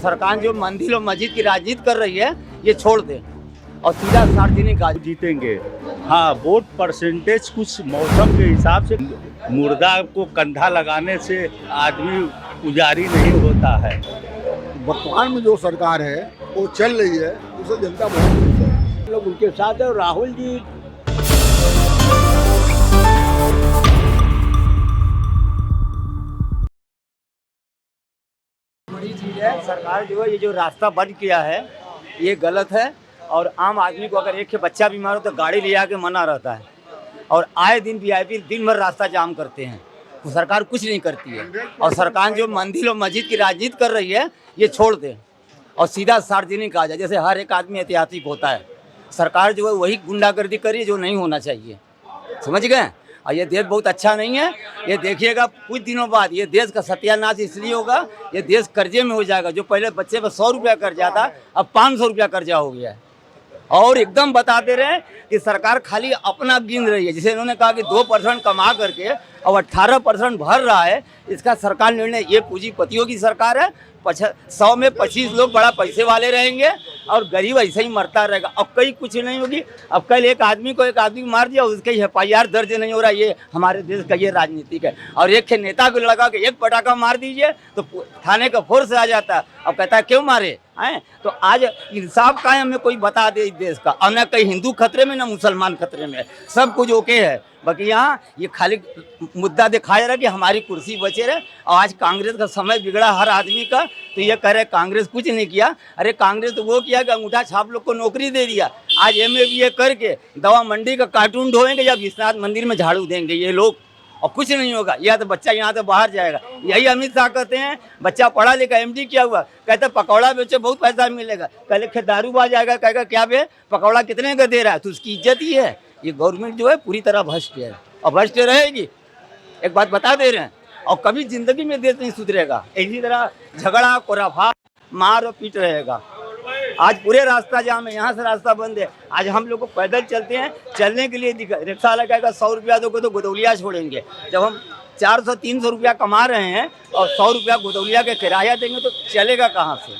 सरकार जो मंदिर और मस्जिद की राजनीति कर रही है ये छोड़ दे और सीधा सार्वजनिक आज जीतेंगे। हाँ, वोट परसेंटेज कुछ मौसम के हिसाब से, मुर्दा को कंधा लगाने से आदमी पुजारी नहीं होता है। वर्तमान में जो सरकार है वो चल रही है, उसे जनता बहुत खुश है। लोग उनके साथ है। राहुल जी बड़ी चीज है। सरकार जो है ये जो रास्ता बंद किया है ये गलत है और आम आदमी को अगर एक के बच्चा बीमार हो तो गाड़ी ले आके मना रहता है और आए दिन वीआईपी दिन भर रास्ता जाम करते हैं। तो सरकार कुछ नहीं करती है और सरकार जो मंदिर और मस्जिद की राजनीति कर रही है ये छोड़ दे और सीधा सार्वजनिक आ जाए, जैसे हर एक आदमी ऐतिहासिक होता है। सरकार जो है वही गुंडागर्दी कर रही है जो नहीं होना चाहिए, समझ गए। और ये देश बहुत अच्छा नहीं है। ये देखिएगा कुछ दिनों बाद ये देश का सत्यानाश इसलिए होगा, ये देश कर्जे में हो जाएगा। जो पहले बच्चे पर 100 रुपया कर्जा था अब 500 रुपया कर्जा हो गया है। और एकदम बता दे रहे हैं कि सरकार खाली अपना गिन रही है। जैसे इन्होंने कहा कि 2% कमा करके और 18% भर रहा है, इसका सरकार निर्णय। ये पूंजीपतियों की सरकार है। 100 में 25 लोग बड़ा पैसे वाले रहेंगे और गरीब ऐसे ही मरता रहेगा। अब कहीं कुछ नहीं होगी। अब कल एक आदमी मार दिया, उसके FIR दर्ज नहीं हो रहा। ये हमारे देश का ये राजनीतिक है। और एक नेता को लगा के एक पटाखा मार दीजिए तो थाने का फोर्स आ जाता है। अब कहता है क्यों मारे हैं। तो आज इंसाफ का है, हमें कोई बता दे इस देश का। और न कहीं हिंदू खतरे में न मुसलमान खतरे में, सब कुछ ओके है। बाकी यहाँ ये खाली मुद्दा दिखाया रहा कि हमारी कुर्सी बचे रहे। और आज कांग्रेस का समय बिगड़ा हर आदमी का, तो ये कह रहे कांग्रेस कुछ नहीं किया। अरे कांग्रेस तो वो किया कि अंगूठा छाप लोग को नौकरी दे दिया। आज MA BA करके दवा मंडी का कार्टून ढोएंगे या विश्वनाथ मंदिर में झाड़ू देंगे ये लोग, और कुछ नहीं होगा। या तो बच्चा यहाँ से बाहर जाएगा। यही अमित शाह कहते हैं बच्चा पढ़ा लिखा MD किया हुआ, कहते पकौड़ा बेचे बहुत पैसा मिलेगा। कल दारूबाज आएगा कहेगा क्या बे पकौड़ा कितने का दे रहा है, तो उसकी इज्जत ही है। ये गवर्नमेंट जो है पूरी तरह भ्रष्ट है और भ्रष्ट रहेगी। एक बात बता दे रहे हैं। और कभी जिंदगी में देश नहीं सुधरेगा। इसी तरह झगड़ा खुराफात मार और पीट रहेगा। आज पूरे रास्ता जाम है, यहाँ से रास्ता बंद है। आज हम लोग को पैदल चलते हैं, चलने के लिए रिक्शा वाला कहेगा 100 रुपया दो तो गोदौलिया छोड़ेंगे। जब हम 400-300 रुपया कमा रहे हैं और 100 रुपया गोदौलिया के किराया देंगे तो चलेगा कहाँ से,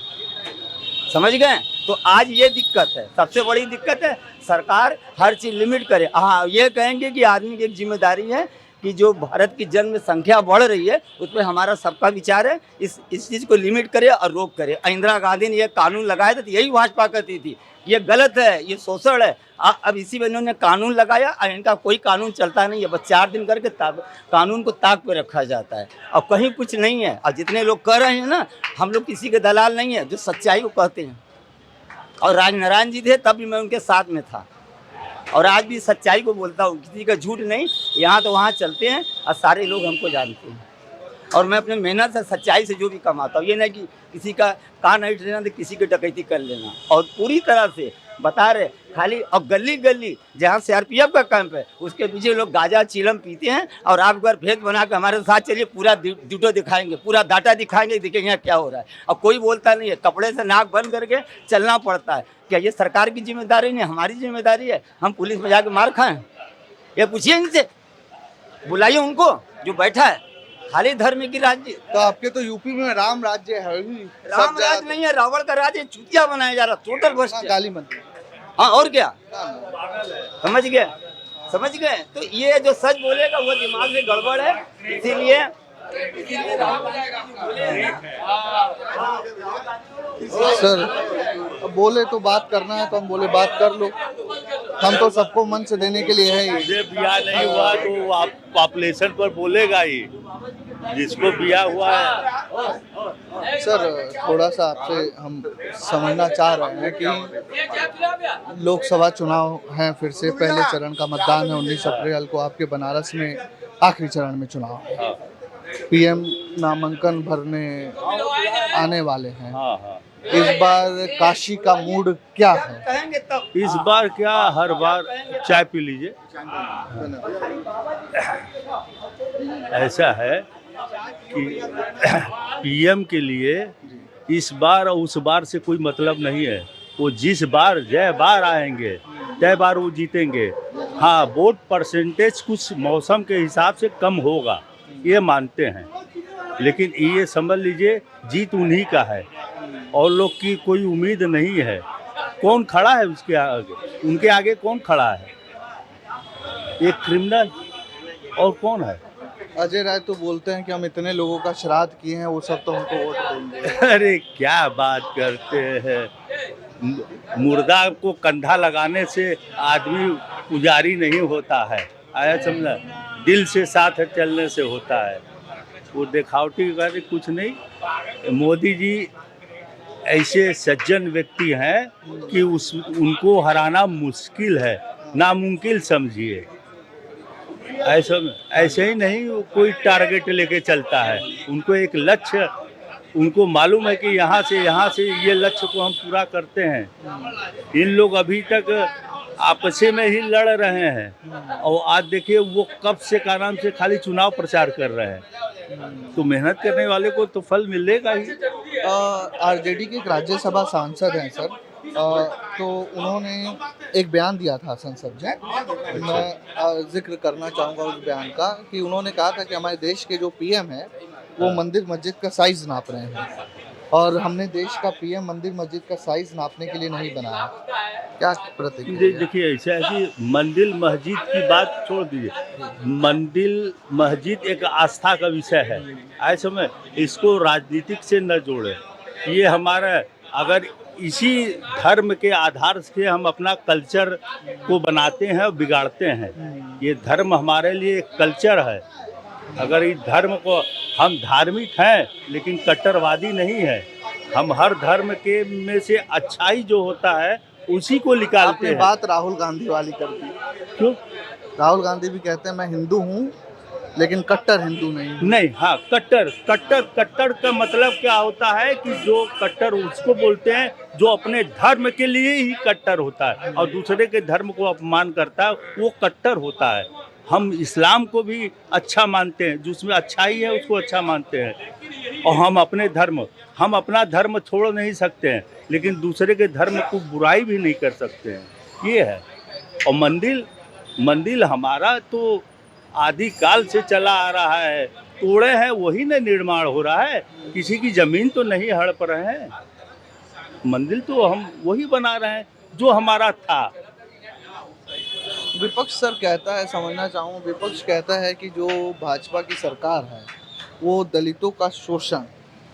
समझ गए। तो आज ये दिक्कत है, सबसे बड़ी दिक्कत है। सरकार हर चीज़ लिमिट करे। हाँ, ये कहेंगे कि आदमी की एक जिम्मेदारी है कि जो भारत की जन्म संख्या बढ़ रही है उस पर हमारा सबका विचार है। इस चीज़ को लिमिट करे और रोक करे। इंदिरा गांधी ने ये कानून लगाया था तो यही भाजपा कहती थी ये गलत है, ये शोषण है। अब इसी में इन्होंने कानून लगाया और इनका कोई कानून चलता नहीं है। बस 4 दिन करके कानून को ताक पे रखा जाता है और कहीं कुछ नहीं है। और जितने लोग कर रहे हैं ना, हम लोग किसी के दलाल नहीं है, जो सच्चाई को कहते हैं। और राजनारायण जी थे तब भी मैं उनके साथ में था और आज भी सच्चाई को बोलता हूँ, किसी का झूठ नहीं। यहाँ तो वहाँ चलते हैं और सारे लोग हमको जानते हैं। और मैं अपने मेहनत से सच्चाई से जो भी कमाता हूँ, ये नहीं कि किसी का कान हट लेना तो किसी की डकैती कर लेना। और पूरी तरह से बता रहे खाली। और गली गली जहाँ CRPF का कैंप है उसके पीछे लोग गांजा चीलम पीते हैं। और आप अगर भेद बना के हमारे साथ चलिए, पूरा ड्यूटो दिखाएंगे, पूरा डाटा दिखाएंगे, देखेंगे यहाँ क्या हो रहा है। और कोई बोलता नहीं है, कपड़े से नाक बंद करके चलना पड़ता है। क्या ये सरकार की जिम्मेदारी नहीं, हमारी जिम्मेदारी है। हम पुलिस में जाके मार खाएं? ये पूछिए इनसे, बुलाइए उनको जो बैठा है। खाली धर्म की राज्य। तो आपके तो यूपी में राम राज्य है ही। राम राज्य नहीं है, रावण का राज्य। चूतिया बनाया जा रहा, टोटल भ्रष्ट। गाली मंत्री। हाँ, और क्या, समझ गए, समझ गए। तो ये जो सच बोलेगा वो दिमाग से गड़बड़ है। इसीलिए सर बोले तो बात करना है तो हम बोले बात कर लो। हम तो सबको मन से देने के लिए है ही। मुझे बिया नहीं हुआ तो आप पॉपुलेशन पर बोलेगा ही, जिसको बिया हुआ है। सर थोड़ा सा आपसे हम समझना चाह रहे हैं कि लोकसभा चुनाव हैं, फिर से पहले चरण का मतदान है 19 अप्रैल को। आपके बनारस में आखिरी चरण में चुनाव है। PM नामांकन भरने आने वाले हैं। इस बार काशी का मूड क्या है? इस बार क्या, हर बार चाय पी लीजिए। ऐसा है कि PM के लिए इस बार और उस बार से कोई मतलब नहीं है। वो जिस बार जय बार आएंगे तय बार वो जीतेंगे। हाँ, वोट परसेंटेज कुछ मौसम के हिसाब से कम होगा, ये मानते हैं। लेकिन ये समझ लीजिए जीत उन्हीं का है। और लोग की कोई उम्मीद नहीं है। कौन खड़ा है उसके आगे? उनके आगे कौन खड़ा है? एक क्रिमिनल और कौन है? अजय राय तो बोलते हैं कि हम इतने लोगों का श्राद्ध किए हैं, वो सब तो हमको वोट देंगे। अरे क्या बात करते हैं। मुर्दा को कंधा लगाने से आदमी पुजारी नहीं होता है, आया समझा? दिल से साथ चलने से होता है। वो दिखावटी का कुछ नहीं। मोदी जी ऐसे सज्जन व्यक्ति हैं कि उनको हराना मुश्किल है, नामुमकिन समझिए। ऐसे ही नहीं कोई टारगेट लेके चलता है। उनको एक लक्ष्य, उनको मालूम है कि यहाँ से ये लक्ष्य को हम पूरा करते हैं। इन लोग अभी तक आपस में ही लड़ रहे हैं और आज देखिए वो कब से का नाम से खाली चुनाव प्रचार कर रहे हैं। तो मेहनत करने वाले को तो फल मिलेगा ही। आरजेडी के एक राज्यसभा सांसद हैं सर, तो उन्होंने एक बयान दिया था संसद में। मैं जिक्र करना चाहूँगा उस बयान का कि उन्होंने कहा था कि हमारे देश के जो पीएम है वो मंदिर मस्जिद का साइज नाप रहे हैं और हमने देश का पीएम मंदिर मस्जिद का साइज नापने के लिए नहीं बनाया। क्या प्रतिक्रिया? देखिए ऐसा है कि मंदिर मस्जिद की बात छोड़ दीजिए। मंदिर मस्जिद एक आस्था का विषय है, ऐसे में इसको राजनीतिक से न जोड़े। ये हमारा, अगर इसी धर्म के आधार से हम अपना कल्चर को बनाते हैं और बिगाड़ते हैं। ये धर्म हमारे लिए एक कल्चर है। अगर इस धर्म को, हम धार्मिक हैं लेकिन कट्टरवादी नहीं है। हम हर धर्म के में से अच्छाई जो होता है उसी को निकालते हैं। बात राहुल गांधी वाली कर दी। क्यों? राहुल गांधी भी कहते हैं मैं हिंदू हूँ लेकिन कट्टर हिंदू नहीं। हाँ, कट्टर का मतलब क्या होता है कि जो कट्टर उसको बोलते हैं जो अपने धर्म के लिए ही कट्टर होता है और दूसरे के धर्म को अपमान करता है, वो कट्टर होता है। हम इस्लाम को भी अच्छा मानते हैं, जिसमें अच्छाई है उसको अच्छा मानते हैं। और हम अपना धर्म छोड़ नहीं सकते हैं लेकिन दूसरे के धर्म को बुराई भी नहीं कर सकते हैं। ये है। और मंदिर हमारा तो आदि काल से चला आ रहा है। तोड़े हैं वही न निर्माण हो रहा है। किसी की जमीन तो नहीं हड़प रहे हैं। मंदिर तो हम वही बना रहे हैं जो हमारा था। विपक्ष सर कहता है, समझना चाहूँ, विपक्ष कहता है कि जो भाजपा की सरकार है वो दलितों का शोषण,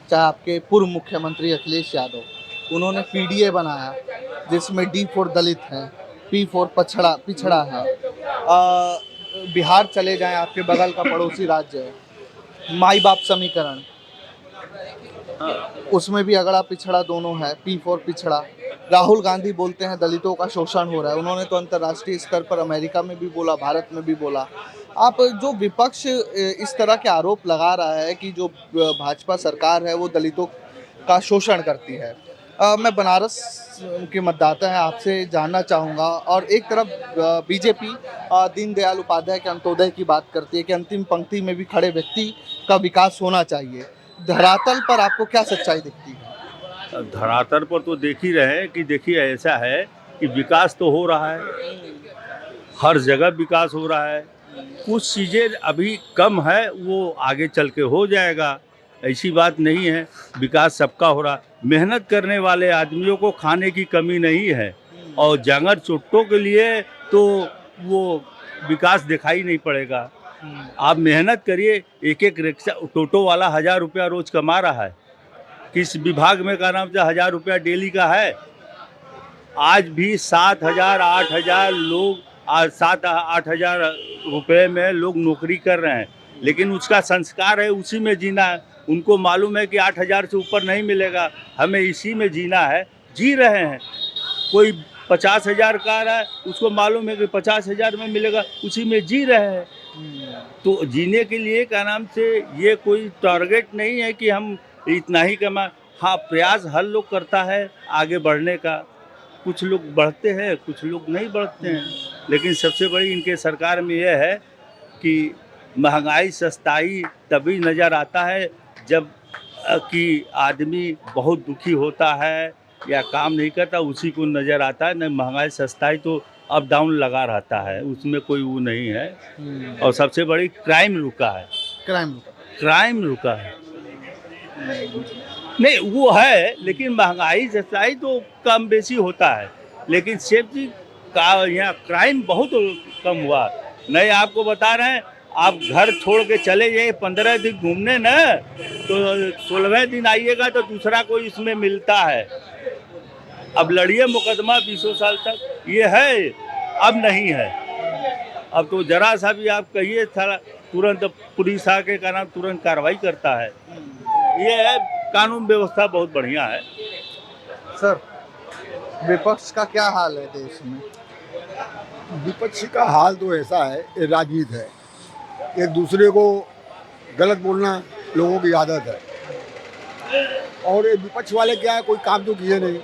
चाहे आपके पूर्व मुख्यमंत्री अखिलेश यादव, उन्होंने पीडीए बनाया जिसमें डी फॉर दलित है, पी फॉर पिछड़ा है। बिहार चले जाएं, आपके बगल का पड़ोसी राज्य है, माई बाप समीकरण, उसमें भी अगड़ा पिछड़ा दोनों है, पी फॉर पिछड़ा। राहुल गांधी बोलते हैं दलितों का शोषण हो रहा है। उन्होंने तो अंतर्राष्ट्रीय स्तर पर अमेरिका में भी बोला, भारत में भी बोला। आप जो विपक्ष इस तरह के आरोप लगा रहा है कि जो भाजपा सरकार है वो दलितों का शोषण करती है, मैं बनारस के मतदाता है, आपसे जानना चाहूँगा। और एक तरफ बीजेपी दीनदयाल उपाध्याय के अंत्योदय की बात करती है कि अंतिम पंक्ति में भी खड़े व्यक्ति का विकास होना चाहिए। धरातल पर आपको क्या सच्चाई दिखती है? धरातल पर तो देख ही रहे हैं कि देखिए ऐसा है कि विकास तो हो रहा है, हर जगह विकास हो रहा है। कुछ चीज़ें अभी कम है, वो आगे चल के हो जाएगा, ऐसी बात नहीं है। विकास सबका हो रहा। मेहनत करने वाले आदमियों को खाने की कमी नहीं है और जंगर चुट्टों के लिए तो वो विकास दिखाई नहीं पड़ेगा। आप मेहनत करिए। एक रिक्शा टोटो वाला 1000 रुपया रोज कमा रहा है। किस विभाग में का नाम से 1000 रुपया डेली का है। आज भी 7000 8000 लोग, आज 7-8 रुपये में लोग नौकरी कर रहे हैं, लेकिन उसका संस्कार है उसी में जीना है। उनको मालूम है कि 8000 से ऊपर नहीं मिलेगा, हमें इसी में जीना है, जी रहे हैं। कोई 50,000 का रहा है, उसको मालूम है कि 50,000 में मिलेगा, उसी में जी रहे हैं। तो जीने के लिए का नाम से ये कोई टारगेट नहीं है कि हम इतना ही कमा। हाँ, प्रयास हर लोग करता है आगे बढ़ने का। कुछ लोग बढ़ते हैं, कुछ लोग नहीं बढ़ते हैं, लेकिन सबसे बड़ी इनके सरकार में यह है कि महंगाई सस्ताई तभी नज़र आता है जब कि आदमी बहुत दुखी होता है या काम नहीं करता, उसी को नज़र आता है। नहीं, महंगाई सस्ताई तो अप डाउन लगा रहता है, उसमें कोई वो नहीं है। और सबसे बड़ी क्राइम रुका है। क्राइम रुका है। नहीं वो है, लेकिन महंगाई सस्ताई तो कम बेसी होता है, लेकिन सेफ्टी का यहाँ क्राइम बहुत कम हुआ। नहीं आपको बता रहे हैं, आप घर छोड़ के चले जाइए 15 दिन घूमने न, तो 16वें दिन आइएगा तो दूसरा कोई इसमें मिलता है। अब लड़िए मुकदमा 20 साल तक, ये है, अब नहीं है। अब तो जरा सा भी आप कहिए था तुरंत पुलिस आके का नाम तुरंत कार्रवाई करता है। ये है, कानून व्यवस्था बहुत बढ़िया है। सर, विपक्ष का क्या हाल है देश में? विपक्ष का हाल तो ऐसा है, ये राजनीति है, एक दूसरे को गलत बोलना लोगों की आदत है। और ये विपक्ष वाले क्या है, कोई काम तो किए नहीं।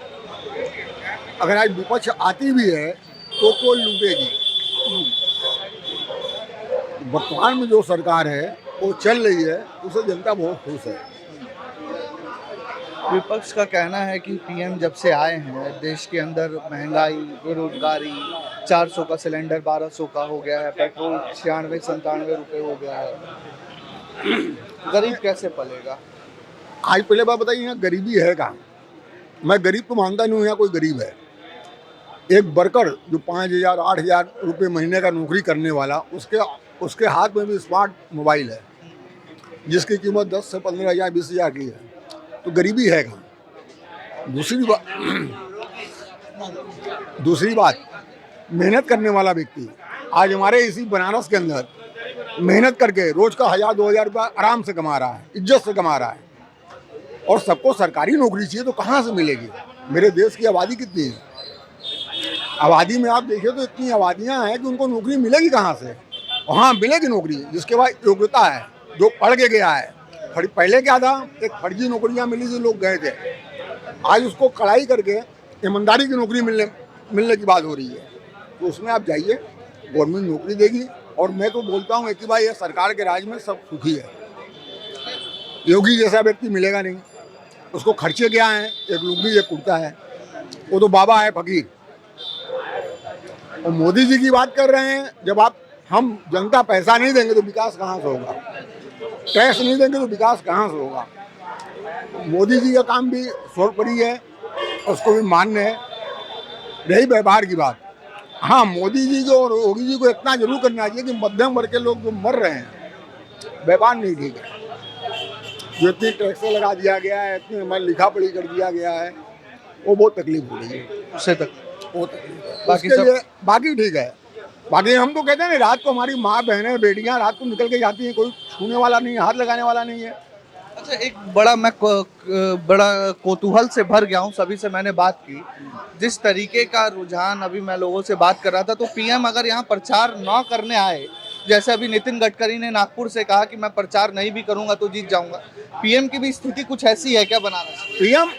अगर आज विपक्ष आती भी है तो कोई लूटेगी। वर्तमान में जो सरकार है वो चल रही है, उससे जनता बहुत खुश है। विपक्ष का कहना है कि पीएम जब से आए हैं देश के अंदर महंगाई, बेरोजगारी, 400 का सिलेंडर 1200 का हो गया है, पेट्रोल 96-97 रुपए हो गया है। गरीब कैसे पलेगा? आज पहले बात बताइए, यहाँ गरीबी है कहाँ? मैं गरीब तो मानता नहीं हूँ यहाँ कोई गरीब है। एक वर्कर जो 5,000 8,000 रुपये महीने का नौकरी करने वाला, उसके हाथ में भी स्मार्ट मोबाइल है जिसकी कीमत 10 से 15,000 20,000 की है, तो गरीबी है कहाँ? दूसरी बात, मेहनत करने वाला व्यक्ति आज हमारे इसी बनारस के अंदर मेहनत करके रोज का 1,000-2,000 रुपया आराम से कमा रहा है, इज्जत से कमा रहा है। और सबको सरकारी नौकरी चाहिए तो कहाँ से मिलेगी? मेरे देश की आबादी कितनी है? आबादी में आप देखिए तो इतनी आबादियाँ हैं कि उनको नौकरी मिलेगी कहाँ से? वहाँ मिलेगी नौकरी जिसके पास योग्यता है, जो पढ़ के गया है। पहले क्या था, एक फर्जी नौकरियाँ मिली थी, लोग गए थे। आज उसको कड़ाई करके ईमानदारी की नौकरी मिलने की बात हो रही है। तो उसमें आप जाइए, गवर्नमेंट नौकरी देगी। और मैं तो बोलता हूँ कि भाई ये सरकार के राज में सब सुखी है। योगी जैसा व्यक्ति मिलेगा नहीं, उसको खर्चे क्या हैं, एक लुंगी एक कुर्ता है, वो तो बाबा है फकीर। और मोदी जी की बात कर रहे हैं, जब हम जनता पैसा नहीं देंगे तो विकास कहाँ से होगा? टैक्स नहीं देंगे तो विकास कहाँ से होगा? मोदी जी का काम भी सर्वोपरि है, उसको भी मान्य है। रही व्यवहार की बात, हाँ मोदी जी को और योगी जी को इतना जरूर करना चाहिए कि मध्यम वर्ग के लोग जो मर रहे हैं, व्यापार नहीं ठीक है। जो इतनी टैक्स लगा दिया गया है, इतनी हमारी लिखा पढ़ी कर दिया गया है, वो बहुत तकलीफ हो रही है। उससे तक बहुत तकलीफ। बाकी ठीक है। बाकी हम तो कहते हैं ना, रात को हमारी माँ बहनें बेटियाँ रात को निकल के जाती हैं, कोई छूने वाला नहीं है, हाथ लगाने वाला नहीं है। अच्छा, एक बड़ा कौतूहल से भर गया हूँ, सभी से मैंने बात की, जिस तरीके का रुझान अभी मैं लोगों से बात कर रहा था, तो पीएम अगर यहाँ प्रचार न करने आए, जैसे अभी नितिन गडकरी ने नागपुर से कहा कि मैं प्रचार नहीं भी करूंगा तो जीत जाऊंगा, पीएम की भी स्थिति कुछ ऐसी है क्या बनारस? पीएम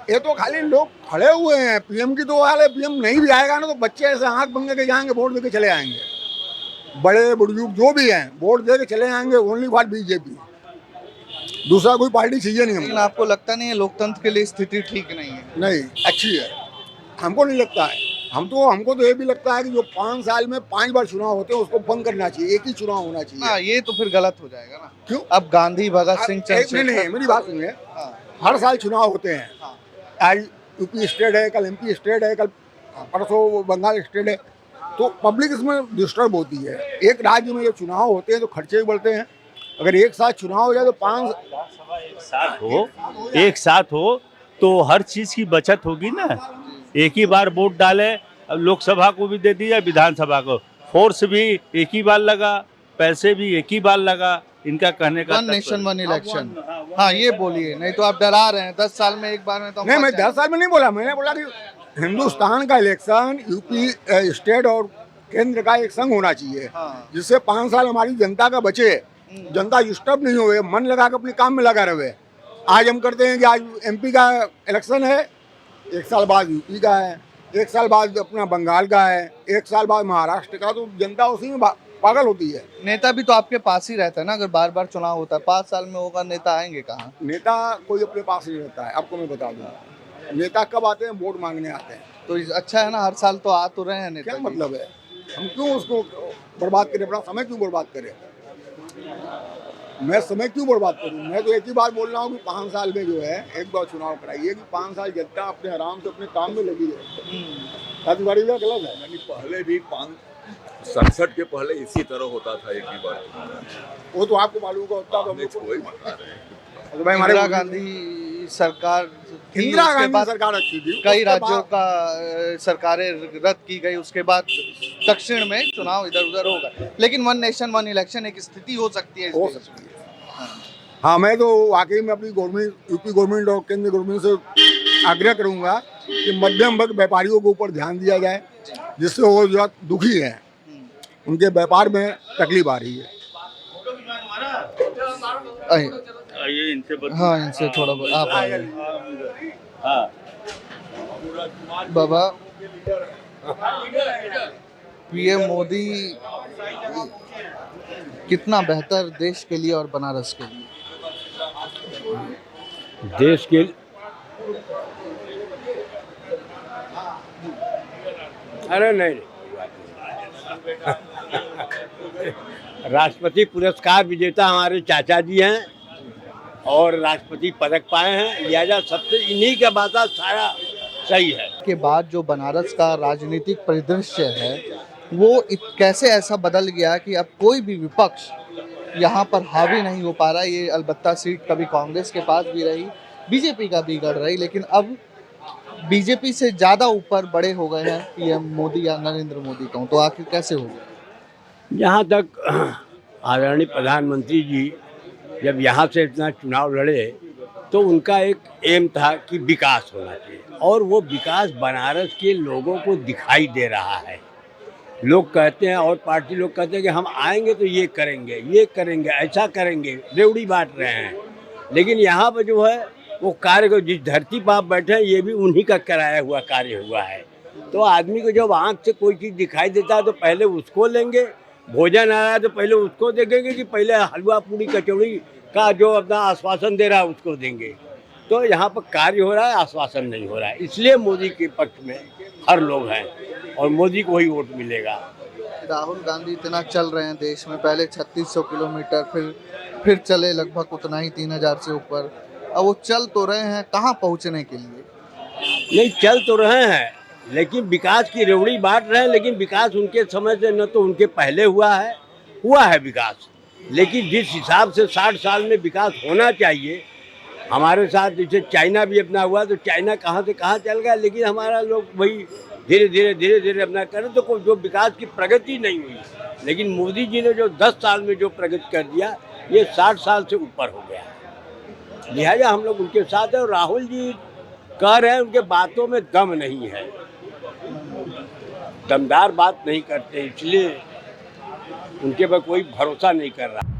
ये तो खाली लोग खड़े हुए हैं, पीएम की तो हाल है। पीएम नहीं भी आएगा ना तो बच्चे ऐसे आंख बंद के जाएंगे, वोट दे के चले आएंगे। बड़े बुजुर्ग जो भी हैं वोट दे के चले आएंगे, ओनली फॉर बीजेपी, दूसरा कोई पार्टी चाहिए नहीं। लेकिन आपको लगता नहीं है लोकतंत्र के लिए स्थिति ठीक नहीं है? नहीं, अच्छी है, हमको नहीं लगता है। हमको तो ये भी लगता है कि जो 5 साल में 5 बार चुनाव होते हैं उसको बंद करना चाहिए, एक ही चुनाव होना चाहिए। हाँ, ये तो फिर गलत हो जाएगा ना। क्यों? अब गांधी, भगत सिंह, नहीं, मेरी बात सुनिए। हर साल चुनाव होते हैं। आज यूपी स्टेट है, कल एमपी स्टेट है, कल परसों बंगाल स्टेट है, तो पब्लिक इसमें डिस्टर्ब होती है। एक राज्य में जब चुनाव होते हैं तो खर्चे भी बढ़ते हैं। अगर एक साथ चुनाव हो जाए तो 5 एक साथ हो तो हर चीज की बचत होगी ना। एक ही बार वोट डाले, लोकसभा को भी दे दिया, विधानसभा को, फोर्स भी एक ही बार लगा, पैसे भी एक ही बार लगा। इनका कहने का वन नेशन वन इलेक्शन। हाँ, ये बोलिए, नहीं तो आप डरा रहे हैं 10 साल में एक बार में तो। नहीं, मैं 10 साल में नहीं बोला, मैंने बोला कि हिंदुस्तान का इलेक्शन यूपी स्टेट और केंद्र का एक संग होना चाहिए। हाँ। जिससे 5 साल हमारी जनता का बचे, जनता डिस्टर्ब नहीं हुए, मन लगा के अपने काम में लगा रहे। आज हम करते हैं कि आज एमपी का इलेक्शन है, 1 साल बाद यूपी का है, 1 साल बाद अपना बंगाल का है, 1 साल बाद महाराष्ट्र का, तो जनता उसी में पागल होती है। नेता भी तो आपके पास ही रहता है ना, अगर बार बार चुनाव होता है, 5 साल में होगा, नेता आएंगे कहाँ? नेता कोई अपने पास नहीं रहता है, आपको मैं बता दूँ। नेता कब आते हैं? वोट मांगने आते हैं। तो अच्छा है ना, हर साल तो आ तो रहे हैं नेता। क्या मतलब है? हम क्यों उसको बर्बाद करें, अपना समय क्यों बर्बाद करें? मैं समय क्यों बर्बाद करूं? मैं तो एक ही बात बोल रहा हूँ कि 5 साल में जो है एक बार चुनाव कराइए कि 5 साल जनता अपने आराम से अपने काम में लगी रहे। तुम्हारी बात गलत है। यानी पहले भी 67 के पहले इसी तरह होता था एक ही बार। वो तो आपको मालूम का होता तो हम हमने लोग को- वही बता रहे हैं। तो भाई हमारे इंदिरा गांधी सरकार थी, इंदिरा उसके गांधी बाद सरकार अच्छी थी। कई उसके राज्यों बाद- का सरकारें रद्द की गई, उसके बाद दक्षिण में चुनाव इधर उधर होगा, लेकिन वन नेशन वन इलेक्शन एक स्थिति हो सकती है इस हो देश सकती में। है। हाँ, मैं तो वाकई में अपनी गवर्नमेंट, यूपी गवर्नमेंट और केंद्र गवर्नमेंट से आग्रह करूंगा कि मध्यम वर्ग व्यापारियों के ऊपर ध्यान दिया जाए, जिससे वो जो दुखी हैं, उनके व्यापार में तकलीफ आ रही है। आइए इनसे हाँ, इनसे थोड़ा बहुत आप आइए। हाँ बाबा, पीएम मोदी कितना बेहतर देश के लिए और बनारस के लिए? देश के अरे नहीं राष्ट्रपति पुरस्कार विजेता हमारे चाचा जी हैं और राष्ट्रपति पदक पाए हैं, लिहाजा सबसे इन्हीं का बात सारा सही है। के बाद जो बनारस का राजनीतिक परिदृश्य है वो कैसे ऐसा बदल गया कि अब कोई भी विपक्ष यहाँ पर हावी नहीं हो पा रहा। ये अलबत्ता सीट कभी कांग्रेस के पास भी रही, बीजेपी का भी गढ़ रही, लेकिन अब बीजेपी से ज़्यादा ऊपर बड़े हो गए हैं पीएम मोदी या नरेंद्र मोदी कहूँ तो। आखिर कैसे हो गया? जहाँ तक आदरणीय प्रधानमंत्री जी जब यहाँ से इतना चुनाव लड़े तो उनका एक एम था कि विकास होना चाहिए, और वो विकास बनारस के लोगों को दिखाई दे रहा है। लोग कहते हैं और पार्टी लोग कहते हैं कि हम आएंगे तो ये करेंगे, ऐसा करेंगे, रेवड़ी बांट रहे हैं, लेकिन यहाँ पर जो है वो कार्य को, जिस धरती पर आप बैठे हैं ये भी उन्हीं का कराया हुआ कार्य हुआ है। तो आदमी को जब आँख से कोई चीज़ दिखाई देता है तो पहले उसको लेंगे, भोजन आ रहा है तो पहले उसको देखेंगे कि पहले हलवा पूड़ी कचौड़ी का जो अपना आश्वासन दे रहा है उसको देंगे। तो यहाँ पर कार्य हो रहा है, आश्वासन नहीं हो रहा है, इसलिए मोदी के पक्ष में हर लोग हैं और मोदी को ही वोट मिलेगा। राहुल गांधी इतना चल रहे हैं देश में, पहले 3600 किलोमीटर, फिर चले लगभग उतना ही 3000 से ऊपर। अब वो चल तो रहे हैं, कहाँ पहुँचने के लिए? नहीं, चल तो रहे हैं लेकिन विकास की रेवड़ी बांट रहे हैं, लेकिन विकास उनके समय से न तो उनके पहले हुआ है विकास, लेकिन जिस हिसाब से 60 साल में विकास होना चाहिए हमारे साथ, जैसे चाइना भी अपना हुआ तो चाइना कहाँ से कहाँ चल गया, लेकिन हमारा लोग वही धीरे धीरे अपना करें तो कोई जो विकास की प्रगति नहीं हुई। लेकिन मोदी जी ने जो 10 साल में जो प्रगति कर दिया ये 60 साल से ऊपर हो गया, लिहाजा हम लोग उनके साथ हैं। और राहुल जी कह रहे हैं, उनके बातों में दम नहीं है, दमदार बात नहीं करते, इसलिए उनके पर कोई भरोसा नहीं कर रहा।